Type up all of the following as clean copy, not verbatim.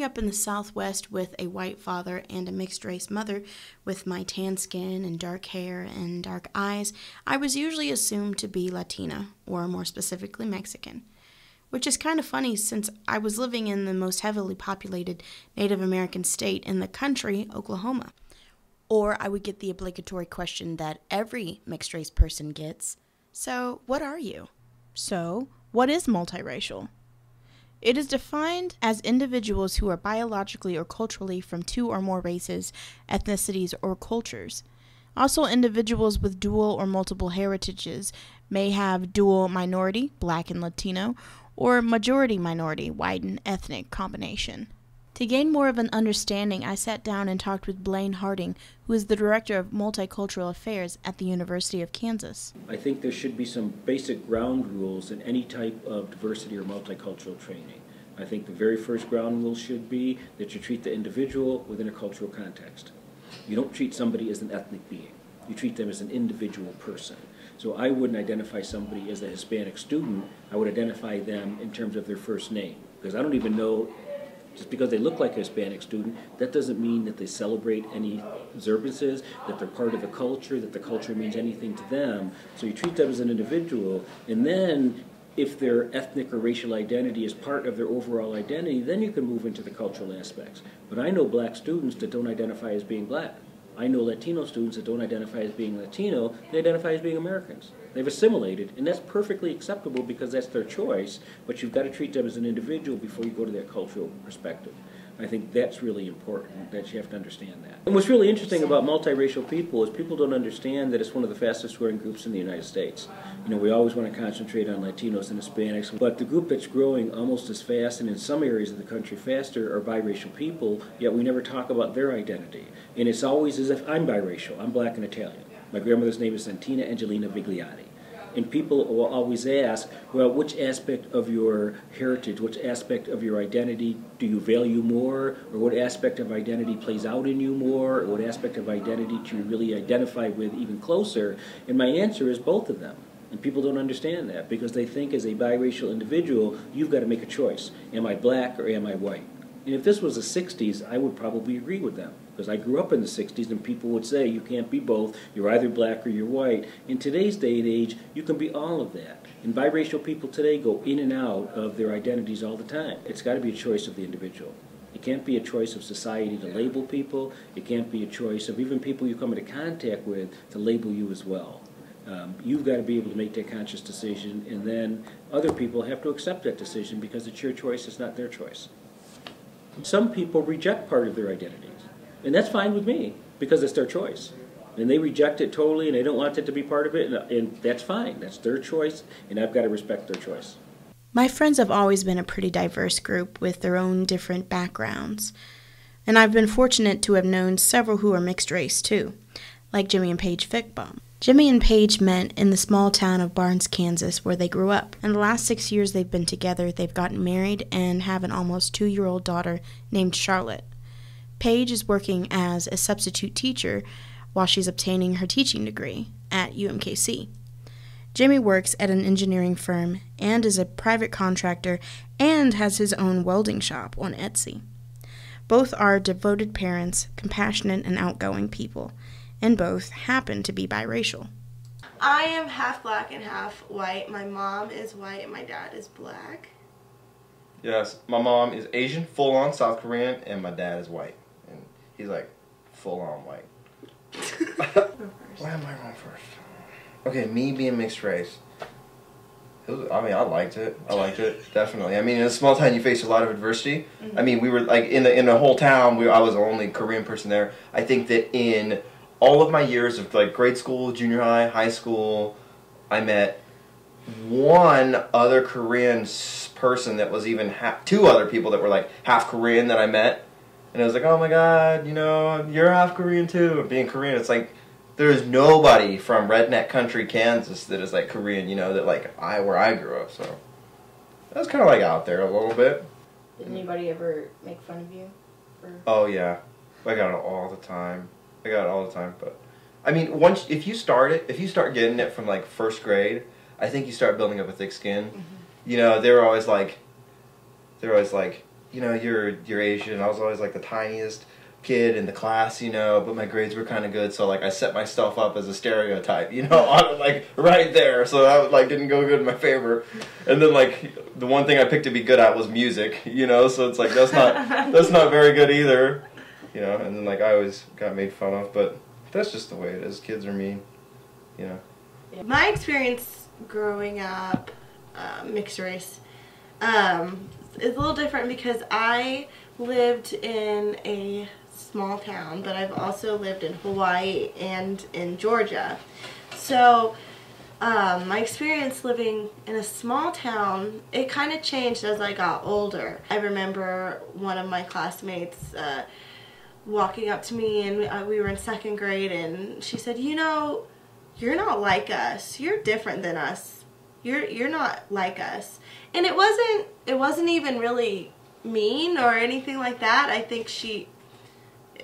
up in the Southwest with a white father and a mixed-race mother. With my tan skin and dark hair and dark eyes, I was usually assumed to be Latina, or more specifically Mexican. Which is kind of funny since I was living in the most heavily populated Native American state in the country, Oklahoma. Or I would get the obligatory question that every mixed-race person gets, so what are you? So, what is multiracial? It is defined as individuals who are biologically or culturally from two or more races, ethnicities, or cultures. Also, individuals with dual or multiple heritages may have dual minority, Black and Latino, or majority minority, white and ethnic combination. To gain more of an understanding, I sat down and talked with Blaine Harding, who is the Director of Multicultural Affairs at the University of Kansas. I think there should be some basic ground rules in any type of diversity or multicultural training. I think the very first ground rule should be that you treat the individual within a cultural context. You don't treat somebody as an ethnic being. You treat them as an individual person. So I wouldn't identify somebody as a Hispanic student. I would identify them in terms of their first name, because I don't even know. Just because they look like a Hispanic student, that doesn't mean that they celebrate any observances, that they're part of the culture, that the culture means anything to them. So you treat them as an individual, and then if their ethnic or racial identity is part of their overall identity, then you can move into the cultural aspects. But I know Black students that don't identify as being Black. I know Latino students that don't identify as being Latino, they identify as being Americans. They've assimilated, and that's perfectly acceptable because that's their choice, but you've got to treat them as an individual before you go to that cultural perspective. I think that's really important, that you have to understand that. And what's really interesting about multiracial people is people don't understand that it's one of the fastest growing groups in the United States. You know, we always want to concentrate on Latinos and Hispanics, but the group that's growing almost as fast and in some areas of the country faster are biracial people, yet we never talk about their identity. And it's always as if I'm biracial, I'm Black and Italian. My grandmother's name is Santina Angelina Vigliati. And people will always ask, well, which aspect of your heritage, which aspect of your identity do you value more, or what aspect of identity plays out in you more, or what aspect of identity do you really identify with even closer? And my answer is both of them. And people don't understand that because they think as a biracial individual, you've got to make a choice. Am I Black or am I white? And if this was the 60s, I would probably agree with them. Because I grew up in the 60s and people would say, you can't be both, you're either Black or you're white. In today's day and age, you can be all of that. And biracial people today go in and out of their identities all the time. It's got to be a choice of the individual. It can't be a choice of society to label people. It can't be a choice of even people you come into contact with to label you as well. You've got to be able to make that conscious decision, and then other people have to accept that decision because it's your choice, it's not their choice. Some people reject part of their identities, and that's fine with me because it's their choice. And they reject it totally, and they don't want it to be part of it, and that's fine. That's their choice, and I've got to respect their choice. My friends have always been a pretty diverse group with their own different backgrounds, and I've been fortunate to have known several who are mixed race too, like Jimmy and Paige Fickbaum. Jimmy and Paige met in the small town of Barnes, Kansas, where they grew up. In the last 6 years they've been together, they've gotten married and have an almost 2-year-old daughter named Charlotte. Paige is working as a substitute teacher while she's obtaining her teaching degree at UMKC. Jimmy works at an engineering firm and is a private contractor and has his own welding shop on Etsy. Both are devoted parents, compassionate and outgoing people, and both happen to be biracial. I am half Black and half white. My mom is white and my dad is Black. Yes, my mom is Asian, full-on South Korean, and my dad is white. And he's like full-on white. Why am I wrong first? Okay, me being mixed race. I liked it. Definitely. I mean, in a small town, you face a lot of adversity. Mm-hmm. I mean, we were like in the whole town. I was the only Korean person there. I think that in all of my years of like grade school, junior high, high school, I met one other Korean person that was even two other people that were like half Korean that I met, and I was like, oh my God, you know, you're half Korean too. Being Korean, it's like there's nobody from redneck country Kansas that is like Korean, you know, that like where I grew up. So that's kind of like out there a little bit. Did anybody ever make fun of you? Oh yeah, I got it all the time. But I mean, if you start getting it from like first grade, I think you start building up a thick skin. Mm-hmm. You know, they're always like, you know, you're Asian. I was always like the tiniest kid in the class, you know, but my grades were kind of good, so like I set myself up as a stereotype, you know, on like right there, so that like didn't go good in my favor. And then like the one thing I picked to be good at was music, you know, so it's like that's not very good either, you know. And then like I always got made fun of, but that's just the way it is. Kids are mean, you know. My experience growing up mixed race is a little different because I lived in a small town, but I've also lived in Hawaii and in Georgia. So my experience living in a small town, it kind of changed as I got older. I remember one of my classmates walking up to me, and we were in 2nd grade, and she said, you know, you're not like us. You're different than us. You're not like us. And it wasn't even really mean or anything like that. I think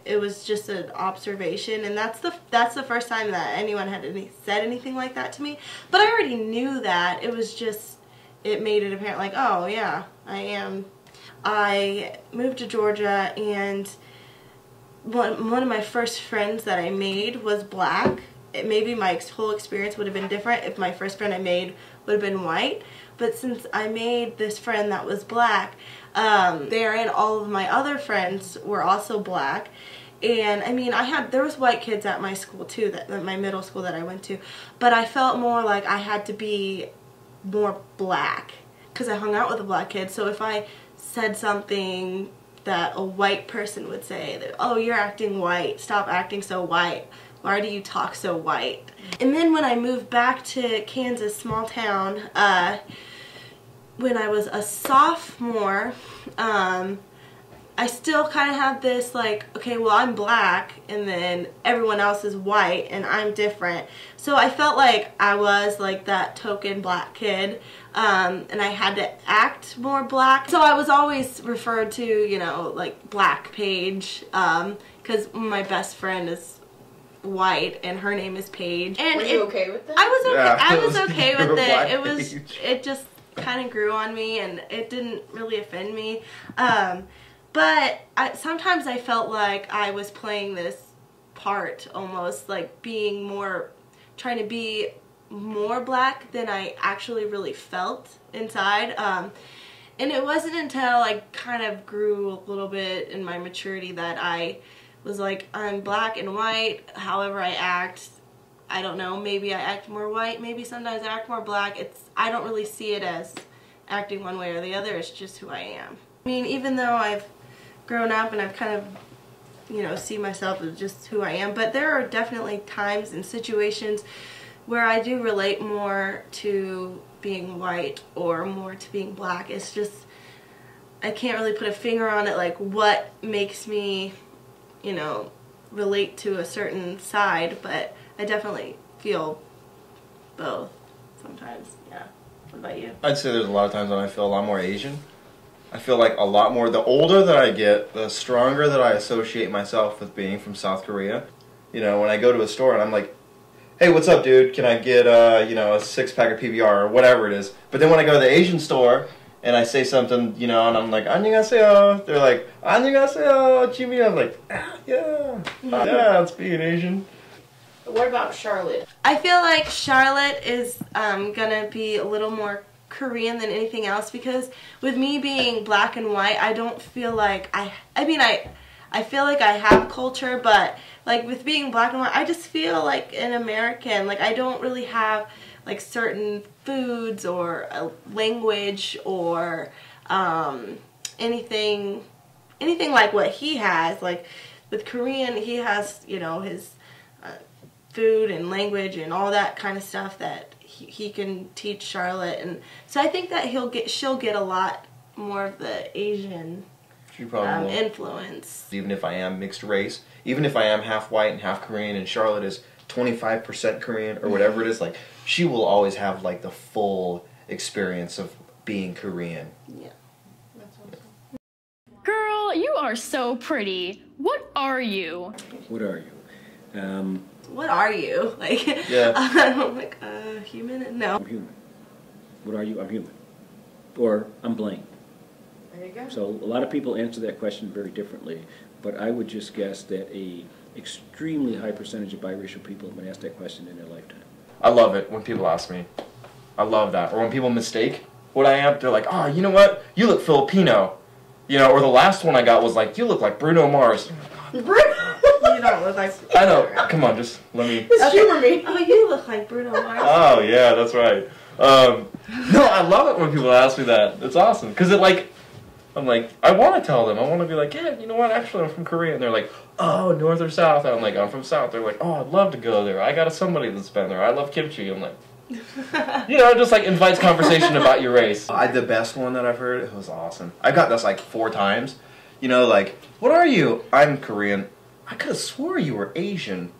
it was just an observation, and that's the first time that anyone had said anything like that to me. But I already knew that. It was just, it made it apparent, like, oh yeah, I am. I moved to Georgia, and one of my first friends that I made was black. Maybe my whole experience would have been different if my first friend I made would have been white. But since I made this friend that was black, therein all of my other friends were also black. And I mean, there was white kids at my school too, my middle school that I went to, but I felt more like I had to be more black because I hung out with a black kid. So if I said something that a white person would say, that, oh, you're acting white, stop acting so white, why do you talk so white? And then when I moved back to Kansas, small town, when I was a sophomore, I still kind of had this like, okay, well, I'm black and then everyone else is white and I'm different. So I felt like I was like that token black kid, and I had to act more black. So I was always referred to, you know, like Black Paige, because my best friend is white and her name is Paige. And were you okay with that? I was okay. Yeah, I was okay with it. Paige. It just kind of grew on me, and it didn't really offend me. But sometimes I felt like I was playing this part, almost like trying to be more black than I actually really felt inside. And it wasn't until I kind of grew a little bit in my maturity that I was like, I'm black and white, however I act. I don't know, maybe I act more white, maybe sometimes I act more black. I don't really see it as acting one way or the other, it's just who I am. I mean, even though I've grown up and I've kind of, you know, see myself as just who I am, but there are definitely times and situations where I do relate more to being white or more to being black. It's just, I can't really put a finger on it, like what makes me, you know, relate to a certain side, but I definitely feel both sometimes. Yeah. What about you? I'd say there's a lot of times when I feel a lot more Asian. I feel like a lot more, the older that I get, the stronger that I associate myself with being from South Korea. You know, when I go to a store and I'm like, hey, what's up, dude? Can I get, you know, a 6-pack of PBR or whatever it is? But then when I go to the Asian store and I say something, you know, and I'm like, annyeonghaseyo, they're like, annyeonghaseyo, Jimmy. I'm like, yeah, it's being Asian. What about Charlotte? I feel like Charlotte is gonna be a little more Korean than anything else, because with me being black and white, I don't feel like I feel like I have culture, but like with being black and white, I just feel like an American. Like I don't really have like certain foods or a language or anything like what he has. Like with Korean, he has, you know, his food and language and all that kind of stuff that he can teach Charlotte, and so I think that she'll get a lot more of the Asian influence. Even if I am mixed race, even if I am half white and half Korean, and Charlotte is 25% Korean or whatever it is, like she will always have like the full experience of being Korean. Yeah. That's awesome. Girl, you are so pretty. What are you? What are you? What are you? Like, Yeah. I'm like, human? No. I'm human. What are you? I'm human. Or I'm blank. There you go. So a lot of people answer that question very differently, but I would just guess that a extremely high percentage of biracial people have been asked that question in their lifetime. I love it when people ask me. I love that. Or when people mistake what I am, they're like, oh, you know what? You look Filipino. You know, or the last one I got was like, you look like Bruno Mars. You don't look like. I know. Come on, just let me. Humor me. Oh, you look like Bruno Mars. Oh, yeah, that's right. No, I love it when people ask me that. It's awesome. Because it like, I'm like, I want to tell them. I want to be like, yeah, you know what? Actually, I'm from Korea. And they're like, oh, north or south? And I'm like, I'm from south. They're like, oh, I'd love to go there. I got somebody that's been there. I love kimchi. I'm like, you know, it just like invites conversation about your race. The best one that I've heard, it was awesome. I got this like 4 times. You know, like, what are you? I'm Korean. I could have swore you were Asian.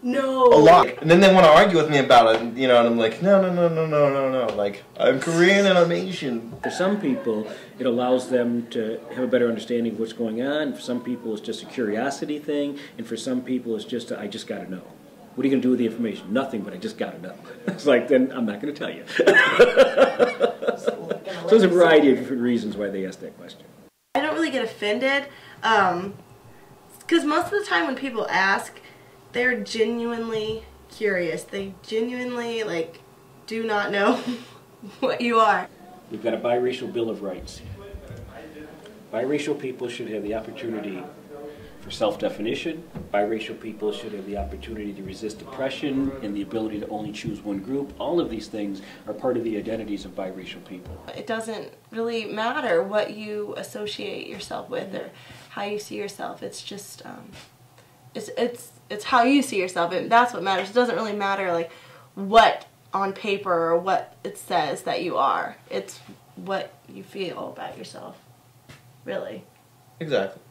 No. A lot. And then they want to argue with me about it, you know, and I'm like, no. Like, I'm Korean and I'm Asian. For some people, it allows them to have a better understanding of what's going on. For some people, it's just a curiosity thing. And for some people, it's just, I just got to know. What are you going to do with the information? Nothing, but I just got to know. It's like, then I'm not going to tell you. So there's a variety of different reasons why they ask that question. I don't really get offended, because most of the time when people ask, they're genuinely curious. They genuinely, like, do not know what you are. We've got a biracial Bill of Rights. Biracial people should have the opportunity for self-definition. Biracial people should have the opportunity to resist oppression and the ability to only choose one group. All of these things are part of the identities of biracial people. It doesn't really matter what you associate yourself with or how you see yourself. It's just, it's how you see yourself, and that's what matters. It doesn't really matter like what on paper or what it says that you are. It's what you feel about yourself, really. Exactly.